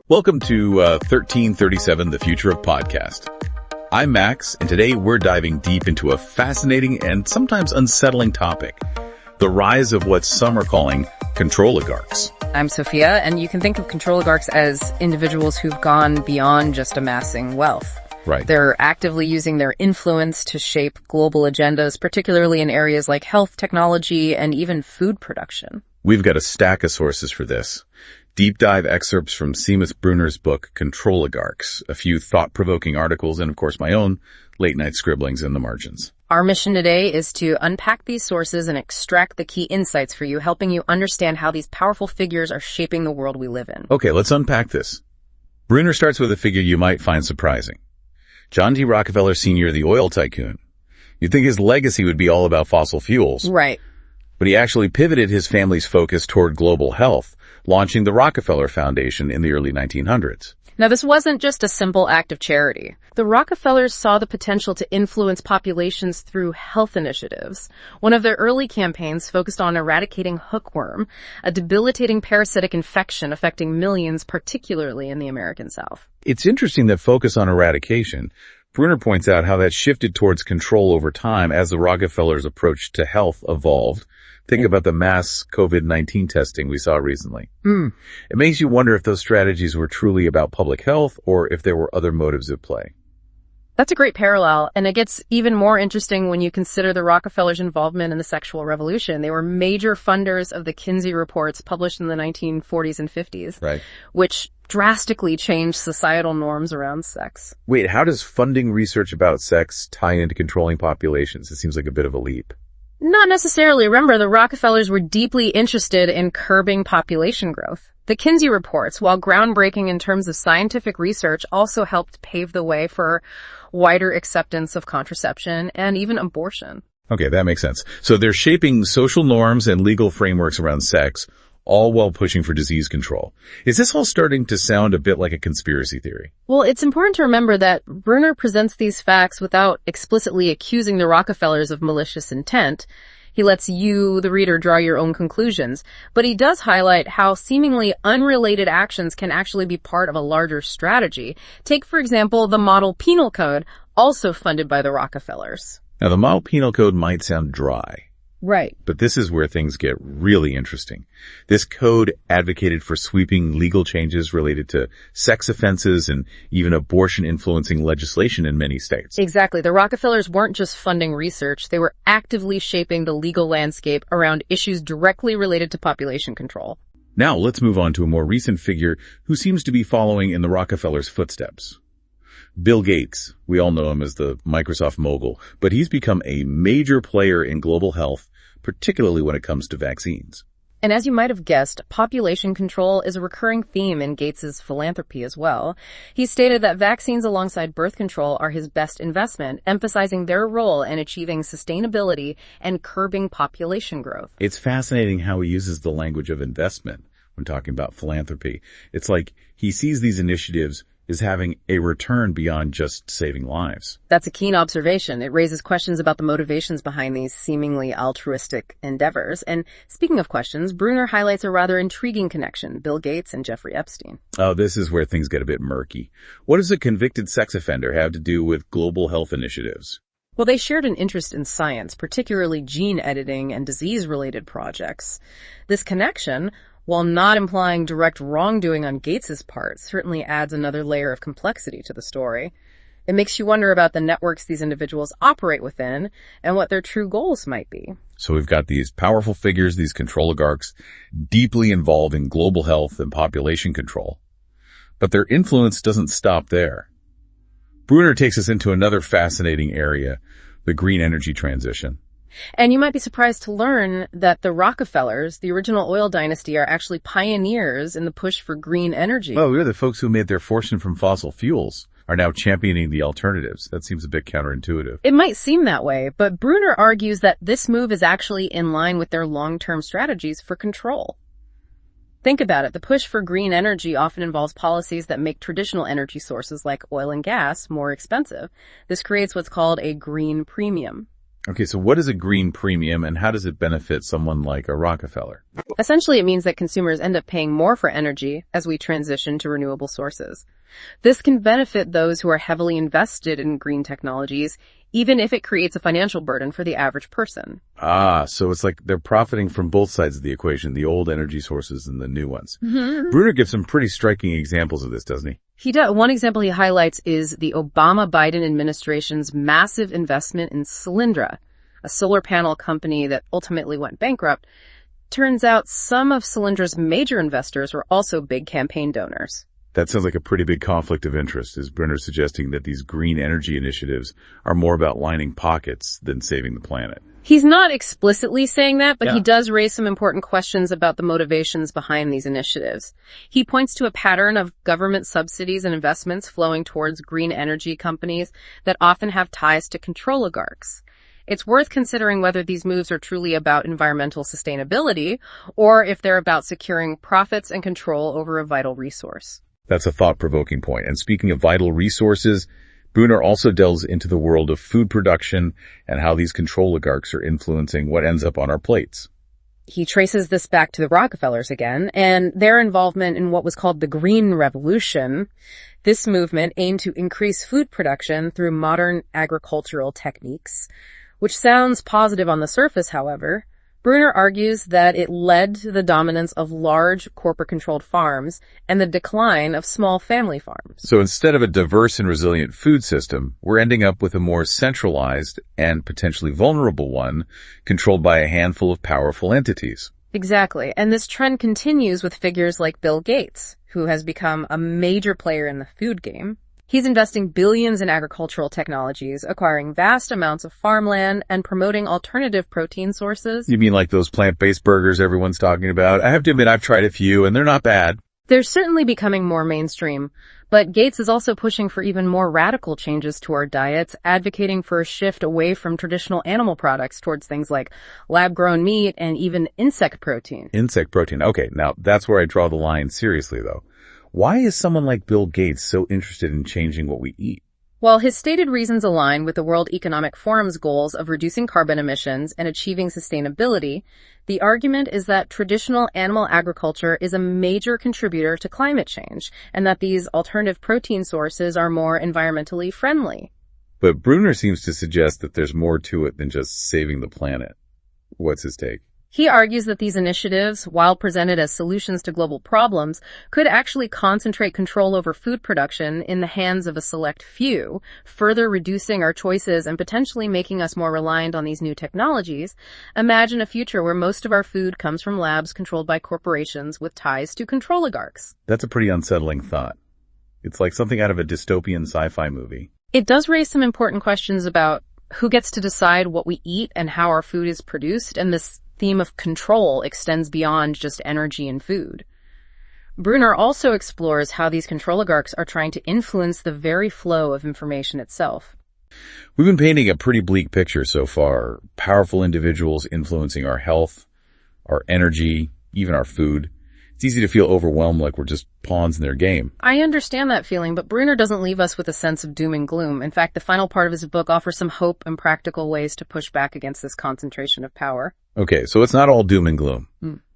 Welcome to 1337, The Future of Podcast. I'm Max, and today we're diving deep into a fascinating and sometimes unsettling topic, the rise of what some are calling controligarchs. I'm Sophia, and you can think of controligarchs as individuals who've gone beyond just amassing wealth. Right. They're actively using their influence to shape global agendas, particularly in areas like health, technology, and even food production. We've got a stack of sources for this. Deep dive excerpts from Seamus Bruner's book, Controligarchs, a few thought-provoking articles, and of course my own late-night scribblings in the margins. Our mission today is to unpack these sources and extract the key insights for you, helping you understand how these powerful figures are shaping the world we live in. Okay, let's unpack this. Bruner starts with a figure you might find surprising. John D. Rockefeller Sr., the oil tycoon. You'd think his legacy would be all about fossil fuels. Right. But he actually pivoted his family's focus toward global health, launching the Rockefeller Foundation in the early 1900s. Now, this wasn't just a simple act of charity. The Rockefellers saw the potential to influence populations through health initiatives. One of their early campaigns focused on eradicating hookworm, a debilitating parasitic infection affecting millions, particularly in the American South. It's interesting that focus on eradication. Bruner points out how that shifted towards control over time as the Rockefellers' approach to health evolved. Think about the mass COVID-19 testing we saw recently. It makes you wonder if those strategies were truly about public health or if there were other motives at play. That's a great parallel, and it gets even more interesting when you consider the Rockefellers' involvement in the sexual revolution. They were major funders of the Kinsey reports published in the 1940s and 50s, Right. which drastically changed societal norms around sex. Wait, how does funding research about sex tie into controlling populations? It seems like a bit of a leap. Not necessarily. Remember, the Rockefellers were deeply interested in curbing population growth. The Kinsey reports, while groundbreaking in terms of scientific research, also helped pave the way for wider acceptance of contraception and even abortion. Okay, that makes sense. So they're shaping social norms and legal frameworks around sex, all while pushing for disease control. Is this all starting to sound a bit like a conspiracy theory? Well, it's important to remember that Bruner presents these facts without explicitly accusing the Rockefellers of malicious intent. He lets you, the reader, draw your own conclusions. But he does highlight how seemingly unrelated actions can actually be part of a larger strategy. Take, for example, the Model Penal Code, also funded by the Rockefellers. Now, the Model Penal Code might sound dry. Right. But this is where things get really interesting. This code advocated for sweeping legal changes related to sex offenses and even abortion influencing legislation in many states. Exactly. The Rockefellers weren't just funding research. They were actively shaping the legal landscape around issues directly related to population control. Now let's move on to a more recent figure who seems to be following in the Rockefellers' footsteps. Bill Gates. We all know him as the Microsoft mogul, but he's become a major player in global health, particularly when it comes to vaccines. And as you might have guessed, population control is a recurring theme in Gates's philanthropy as well. He stated that vaccines alongside birth control are his best investment, emphasizing their role in achieving sustainability and curbing population growth. It's fascinating how he uses the language of investment when talking about philanthropy. It's like he sees these initiatives is having a return beyond just saving lives. That's a keen observation. It raises questions about the motivations behind these seemingly altruistic endeavors. And speaking of questions, Bruner highlights a rather intriguing connection, Bill Gates and Jeffrey Epstein. Oh, this is where things get a bit murky. What does a convicted sex offender have to do with global health initiatives? Well, they shared an interest in science, particularly gene editing and disease-related projects. This connection, while not implying direct wrongdoing on Gates's part, certainly adds another layer of complexity to the story. It makes you wonder about the networks these individuals operate within and what their true goals might be. So we've got these powerful figures, these controligarchs, deeply involved in global health and population control. But their influence doesn't stop there. Bruner takes us into another fascinating area, the green energy transition. And you might be surprised to learn that the Rockefellers, the original oil dynasty, are actually pioneers in the push for green energy. Oh, we're the folks who made their fortune from fossil fuels are now championing the alternatives. That seems a bit counterintuitive. It might seem that way, but Bruner argues that this move is actually in line with their long-term strategies for control. Think about it. The push for green energy often involves policies that make traditional energy sources like oil and gas more expensive. This creates what's called a green premium. Okay, so what is a green premium and how does it benefit someone like a Rockefeller? Essentially, it means that consumers end up paying more for energy as we transition to renewable sources. This can benefit those who are heavily invested in green technologies, even if it creates a financial burden for the average person. Ah, so it's like they're profiting from both sides of the equation, the old energy sources and the new ones. Bruner gives some pretty striking examples of this, doesn't he? He does. One example he highlights is the Obama-Biden administration's massive investment in Solyndra, a solar panel company that ultimately went bankrupt. Turns out some of Solyndra's major investors were also big campaign donors. That sounds like a pretty big conflict of interest. Is Bruner suggesting that these green energy initiatives are more about lining pockets than saving the planet? He's not explicitly saying that, but he does raise some important questions about the motivations behind these initiatives. He points to a pattern of government subsidies and investments flowing towards green energy companies that often have ties to controligarchs. It's worth considering whether these moves are truly about environmental sustainability or if they're about securing profits and control over a vital resource. That's a thought-provoking point. And speaking of vital resources, Bruner also delves into the world of food production and how these controligarchs are influencing what ends up on our plates. He traces this back to the Rockefellers again and their involvement in what was called the Green Revolution. This movement aimed to increase food production through modern agricultural techniques, which sounds positive on the surface, however. Bruner argues that it led to the dominance of large corporate-controlled farms and the decline of small family farms. So instead of a diverse and resilient food system, we're ending up with a more centralized and potentially vulnerable one controlled by a handful of powerful entities. Exactly. And this trend continues with figures like Bill Gates, who has become a major player in the food game. He's investing billions in agricultural technologies, acquiring vast amounts of farmland, and promoting alternative protein sources. You mean like those plant-based burgers everyone's talking about? I have to admit I've tried a few, and they're not bad. They're certainly becoming more mainstream, but Gates is also pushing for even more radical changes to our diets, advocating for a shift away from traditional animal products towards things like lab-grown meat and even insect protein. Insect protein. Okay, now that's where I draw the line seriously, though. Why is someone like Bill Gates so interested in changing what we eat? While his stated reasons align with the World Economic Forum's goals of reducing carbon emissions and achieving sustainability, the argument is that traditional animal agriculture is a major contributor to climate change, and that these alternative protein sources are more environmentally friendly. But Bruner seems to suggest that there's more to it than just saving the planet. What's his take? He argues that these initiatives, while presented as solutions to global problems, could actually concentrate control over food production in the hands of a select few, further reducing our choices and potentially making us more reliant on these new technologies. Imagine a future where most of our food comes from labs controlled by corporations with ties to controligarchs. That's a pretty unsettling thought. It's like something out of a dystopian sci-fi movie. It does raise some important questions about who gets to decide what we eat and how our food is produced, and this theme of control extends beyond just energy and food. Bruner also explores how these controligarchs are trying to influence the very flow of information itself. We've been painting a pretty bleak picture so far. Powerful individuals influencing our health, our energy, even our food. It's easy to feel overwhelmed like we're just pawns in their game. I understand that feeling, but Bruner doesn't leave us with a sense of doom and gloom. In fact, the final part of his book offers some hope and practical ways to push back against this concentration of power. Okay, so it's not all doom and gloom.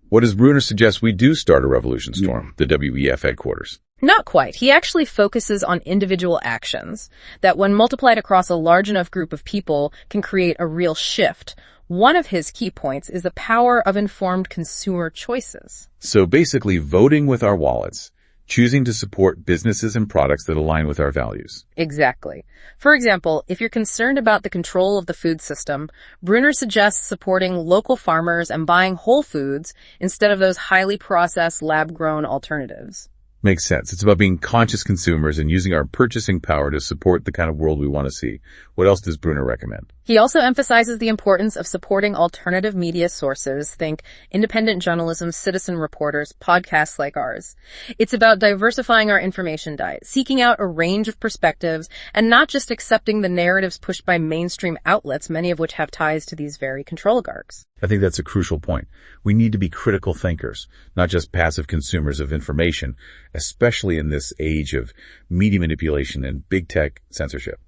What does Bruner suggest we do start a revolution storm, the WEF headquarters? Not quite. He actually focuses on individual actions that, when multiplied across a large enough group of people, can create a real shift. One of his key points is the power of informed consumer choices. So basically voting with our wallets, choosing to support businesses and products that align with our values. Exactly. For example, if you're concerned about the control of the food system, Bruner suggests supporting local farmers and buying whole foods instead of those highly processed lab-grown alternatives. Makes sense. It's about being conscious consumers and using our purchasing power to support the kind of world we want to see. What else does Bruner recommend? He also emphasizes the importance of supporting alternative media sources, think independent journalism, citizen reporters, podcasts like ours. It's about diversifying our information diet, seeking out a range of perspectives, and not just accepting the narratives pushed by mainstream outlets, many of which have ties to these very controligarchs. I think that's a crucial point. We need to be critical thinkers, not just passive consumers of information, especially in this age of media manipulation and big tech censorship.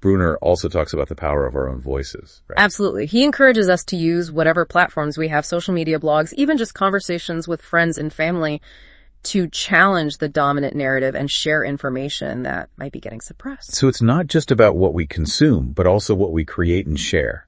Bruner also talks about the power of our own voices. Right? Absolutely. He encourages us to use whatever platforms we have, social media, blogs, even just conversations with friends and family, to challenge the dominant narrative and share information that might be getting suppressed. So it's not just about what we consume, but also what we create and share.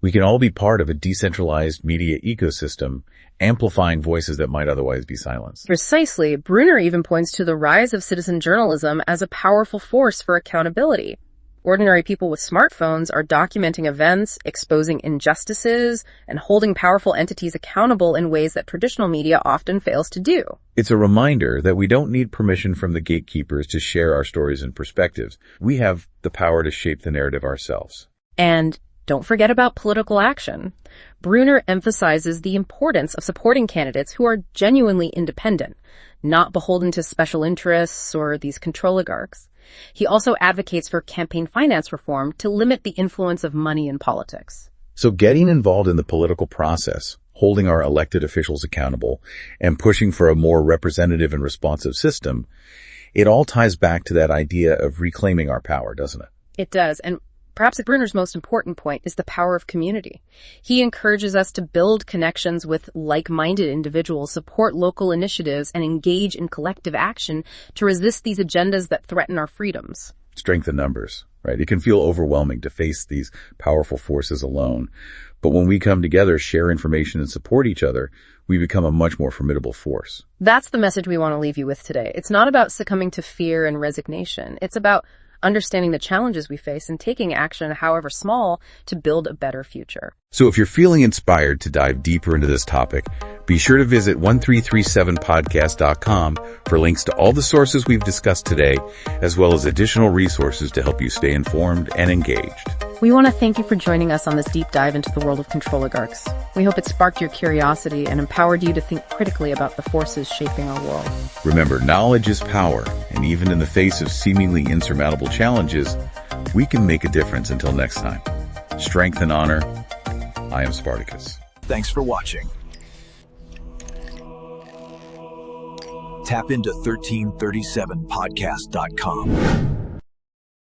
We can all be part of a decentralized media ecosystem, amplifying voices that might otherwise be silenced. Precisely. Bruner even points to the rise of citizen journalism as a powerful force for accountability. Ordinary people with smartphones are documenting events, exposing injustices, and holding powerful entities accountable in ways that traditional media often fails to do. It's a reminder that we don't need permission from the gatekeepers to share our stories and perspectives. We have the power to shape the narrative ourselves. And don't forget about political action. Bruner emphasizes the importance of supporting candidates who are genuinely independent, not beholden to special interests or these controligarchs. He also advocates for campaign finance reform to limit the influence of money in politics. So getting involved in the political process, holding our elected officials accountable, and pushing for a more representative and responsive system, it all ties back to that idea of reclaiming our power, doesn't it? It does, and perhaps Bruner's most important point is the power of community. He encourages us to build connections with like-minded individuals, support local initiatives, and engage in collective action to resist these agendas that threaten our freedoms. Strength in numbers, right? It can feel overwhelming to face these powerful forces alone. But when we come together, share information, and support each other, we become a much more formidable force. That's the message we want to leave you with today. It's not about succumbing to fear and resignation. It's about understanding the challenges we face and taking action, however small, to build a better future. So if you're feeling inspired to dive deeper into this topic, be sure to visit 1337podcast.com for links to all the sources we've discussed today, as well as additional resources to help you stay informed and engaged. We want to thank you for joining us on this deep dive into the world of Controligarchs. We hope it sparked your curiosity and empowered you to think critically about the forces shaping our world. Remember, knowledge is power, and even in the face of seemingly insurmountable challenges, we can make a difference. Until next time, strength and honor. I am Spartacus. Thanks for watching. Tap into 1337podcast.com.